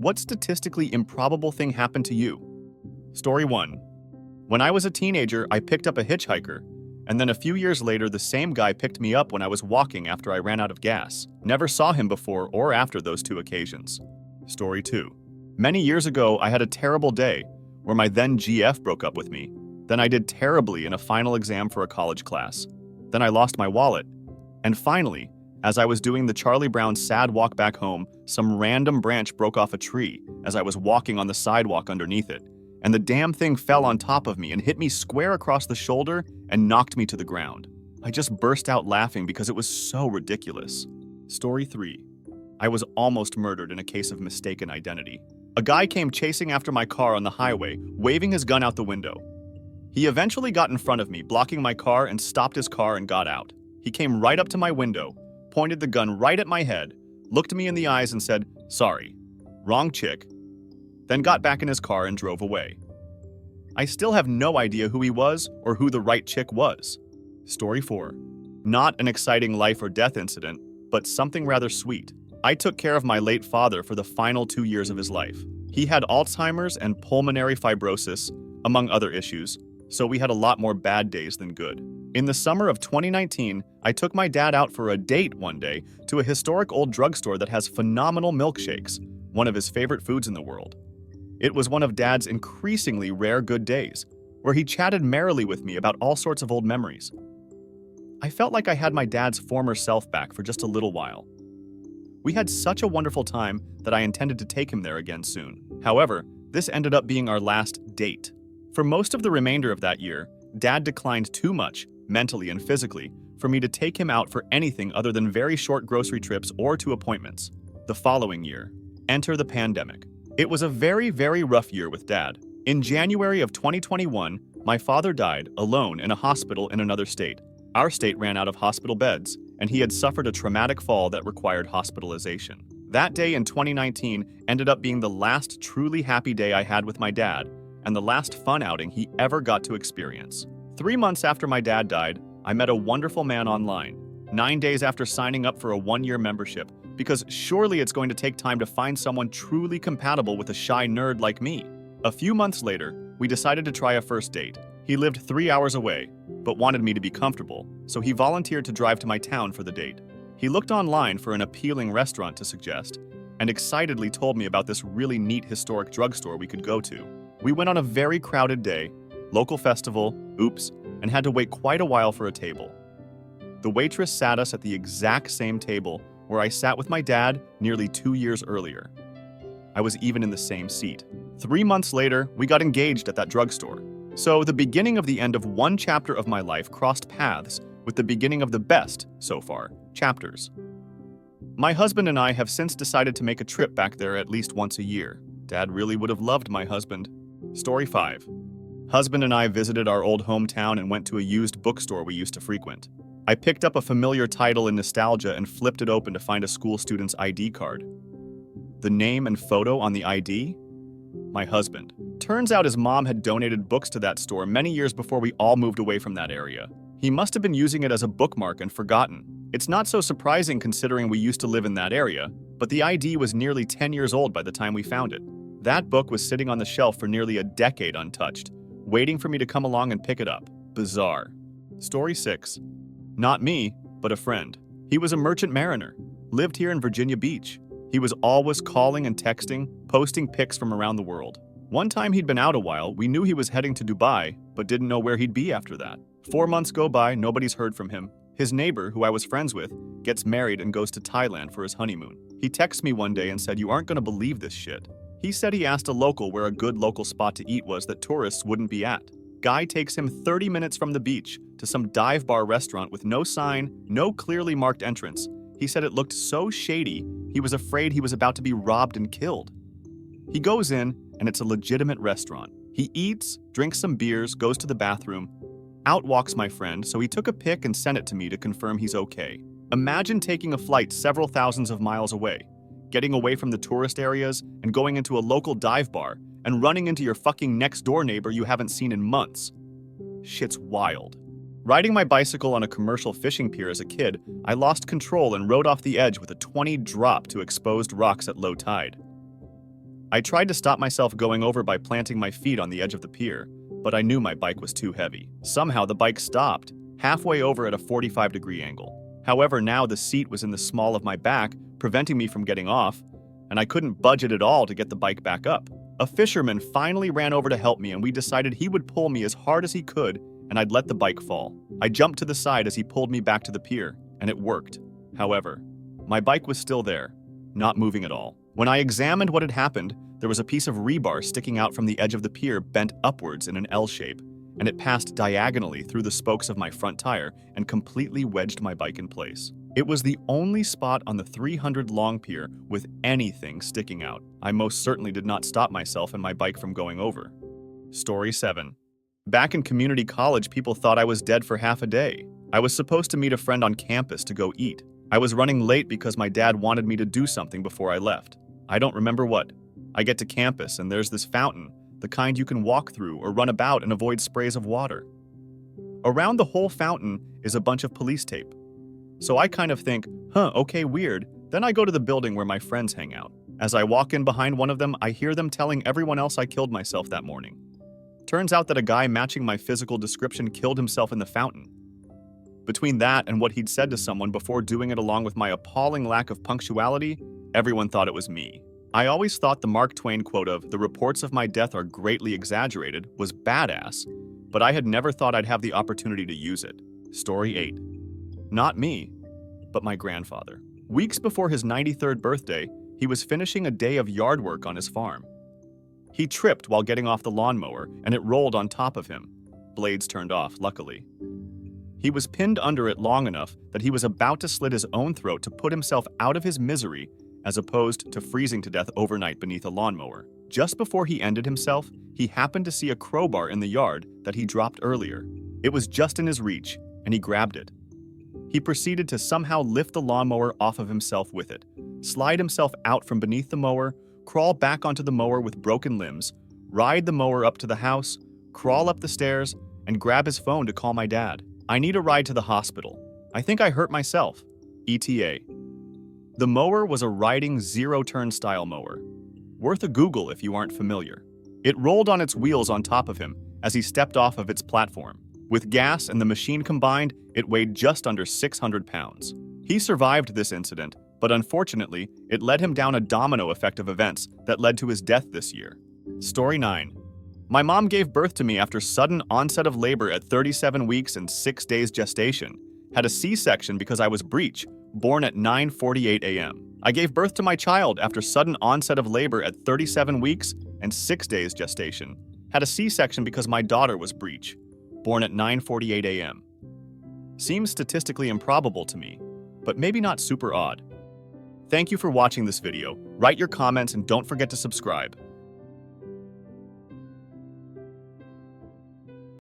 What statistically improbable thing happened to you? Story 1. When I was a teenager, I picked up a hitchhiker, and then a few years later, the same guy picked me up when I was walking after I ran out of gas. Never saw him before or after those two occasions. Story 2. Many years ago, I had a terrible day where my then GF broke up with me. Then I did terribly in a final exam for a college class. Then I lost my wallet. And finally, as I was doing the Charlie Brown sad walk back home, some random branch broke off a tree as I was walking on the sidewalk underneath it, and the damn thing fell on top of me and hit me square across the shoulder and knocked me to the ground. I just burst out laughing because it was so ridiculous. Story 3. I was almost murdered in a case of mistaken identity. A guy came chasing after my car on the highway, waving his gun out the window. He eventually got in front of me, blocking my car, and stopped his car and got out. He came right up to my window, pointed the gun right at my head, looked me in the eyes and said, "Sorry, wrong chick," then got back in his car and drove away. I still have no idea who he was or who the right chick was. Story 4. Not an exciting life or death incident, but something rather sweet. I took care of my late father for the final 2 years of his life. He had Alzheimer's and pulmonary fibrosis, among other issues, so we had a lot more bad days than good. In the summer of 2019, I took my dad out for a date one day to a historic old drugstore that has phenomenal milkshakes, one of his favorite foods in the world. It was one of Dad's increasingly rare good days, where he chatted merrily with me about all sorts of old memories. I felt like I had my dad's former self back for just a little while. We had such a wonderful time that I intended to take him there again soon. However, this ended up being our last date. For most of the remainder of that year, Dad declined too much, mentally and physically, for me to take him out for anything other than very short grocery trips or to appointments. The following year, enter the pandemic. It was a very, very rough year with Dad. In January of 2021, my father died alone in a hospital in another state. Our state ran out of hospital beds, and he had suffered a traumatic fall that required hospitalization. That day in 2019 ended up being the last truly happy day I had with my dad, and the last fun outing he ever got to experience. 3 months after my dad died, I met a wonderful man online. 9 days after signing up for a 1-year membership, because surely it's going to take time to find someone truly compatible with a shy nerd like me. A few months later, we decided to try a first date. He lived 3 hours away, but wanted me to be comfortable, so he volunteered to drive to my town for the date. He looked online for an appealing restaurant to suggest, and excitedly told me about this really neat historic drugstore we could go to. We went on a very crowded day, local festival, oops, and had to wait quite a while for a table. The waitress sat us at the exact same table where I sat with my dad nearly 2 years earlier. I was even in the same seat. 3 months later, we got engaged at that drugstore. So the beginning of the end of one chapter of my life crossed paths with the beginning of the best, so far, chapters. My husband and I have since decided to make a trip back there at least once a year. Dad really would have loved my husband. Story 5. Husband and I visited our old hometown and went to a used bookstore we used to frequent. I picked up a familiar title in nostalgia and flipped it open to find a school student's ID card. The name and photo on the ID? My husband. Turns out his mom had donated books to that store many years before we all moved away from that area. He must have been using it as a bookmark and forgotten. It's not so surprising considering we used to live in that area, but the ID was nearly 10 years old by the time we found it. That book was sitting on the shelf for nearly a decade untouched, waiting for me to come along and pick it up. Bizarre. Story 6. Not me, but a friend. He was a merchant mariner, lived here in Virginia Beach. He was always calling and texting, posting pics from around the world. One time he'd been out a while, we knew he was heading to Dubai, but didn't know where he'd be after that. 4 months go by, nobody's heard from him. His neighbor, who I was friends with, gets married and goes to Thailand for his honeymoon. He texted me one day and said, "You aren't gonna believe this shit." He said he asked a local where a good local spot to eat was that tourists wouldn't be at. Guy takes him 30 minutes from the beach to some dive bar restaurant with no sign, no clearly marked entrance. He said it looked so shady, he was afraid he was about to be robbed and killed. He goes in, and it's a legitimate restaurant. He eats, drinks some beers, goes to the bathroom. Out walks my friend, so he took a pic and sent it to me to confirm he's okay. Imagine taking a flight several thousands of miles away, getting away from the tourist areas and going into a local dive bar and running into your fucking next door neighbor you haven't seen in months. Shit's wild. Riding my bicycle on a commercial fishing pier as a kid, I lost control and rode off the edge with a 20 drop to exposed rocks at low tide. I tried to stop myself going over by planting my feet on the edge of the pier, but I knew my bike was too heavy. Somehow the bike stopped, halfway over at a 45-degree angle. However, now the seat was in the small of my back, preventing me from getting off, and I couldn't budge it at all to get the bike back up. A fisherman finally ran over to help me, and we decided he would pull me as hard as he could, and I'd let the bike fall. I jumped to the side as he pulled me back to the pier, and it worked. However, my bike was still there, not moving at all. When I examined what had happened, there was a piece of rebar sticking out from the edge of the pier bent upwards in an L shape, and it passed diagonally through the spokes of my front tire and completely wedged my bike in place. It was the only spot on the 300-long pier with anything sticking out. I most certainly did not stop myself and my bike from going over. Story 7. Back in community college, people thought I was dead for half a day. I was supposed to meet a friend on campus to go eat. I was running late because my dad wanted me to do something before I left. I don't remember what. I get to campus and there's this fountain, the kind you can walk through or run about and avoid sprays of water. Around the whole fountain is a bunch of police tape. So I kind of think, okay, weird. Then I go to the building where my friends hang out. As I walk in behind one of them, I hear them telling everyone else I killed myself that morning. Turns out that a guy matching my physical description killed himself in the fountain. Between that and what he'd said to someone before doing it, along with my appalling lack of punctuality, everyone thought it was me. I always thought the Mark Twain quote of "the reports of my death are greatly exaggerated" was badass, but I had never thought I'd have the opportunity to use it. Story 8. Not me, but my grandfather. Weeks before his 93rd birthday, he was finishing a day of yard work on his farm. He tripped while getting off the lawnmower, and it rolled on top of him. Blades turned off, luckily. He was pinned under it long enough that he was about to slit his own throat to put himself out of his misery, as opposed to freezing to death overnight beneath a lawnmower. Just before he ended himself, he happened to see a crowbar in the yard that he dropped earlier. It was just in his reach, and he grabbed it. He proceeded to somehow lift the lawnmower off of himself with it, slide himself out from beneath the mower, crawl back onto the mower with broken limbs, ride the mower up to the house, crawl up the stairs, and grab his phone to call my dad. I need a ride to the hospital. I think I hurt myself. ETA. The mower was a riding zero-turn style mower. Worth a Google if you aren't familiar. It rolled on its wheels on top of him as he stepped off of its platform. With gas and the machine combined, it weighed just under 600 pounds. He survived this incident, but unfortunately, it led him down a domino effect of events that led to his death this year. Story 9. My mom gave birth to me after sudden onset of labor at 37 weeks and 6 days gestation. Had a C-section because I was breech, born at 9:48 a.m. I gave birth to my child after sudden onset of labor at 37 weeks and 6 days gestation. Had a C-section because my daughter was breech, born at 9:48 a.m. Seems statistically improbable to me, but maybe not super odd. Thank you for watching this video. Write your comments and don't forget to subscribe.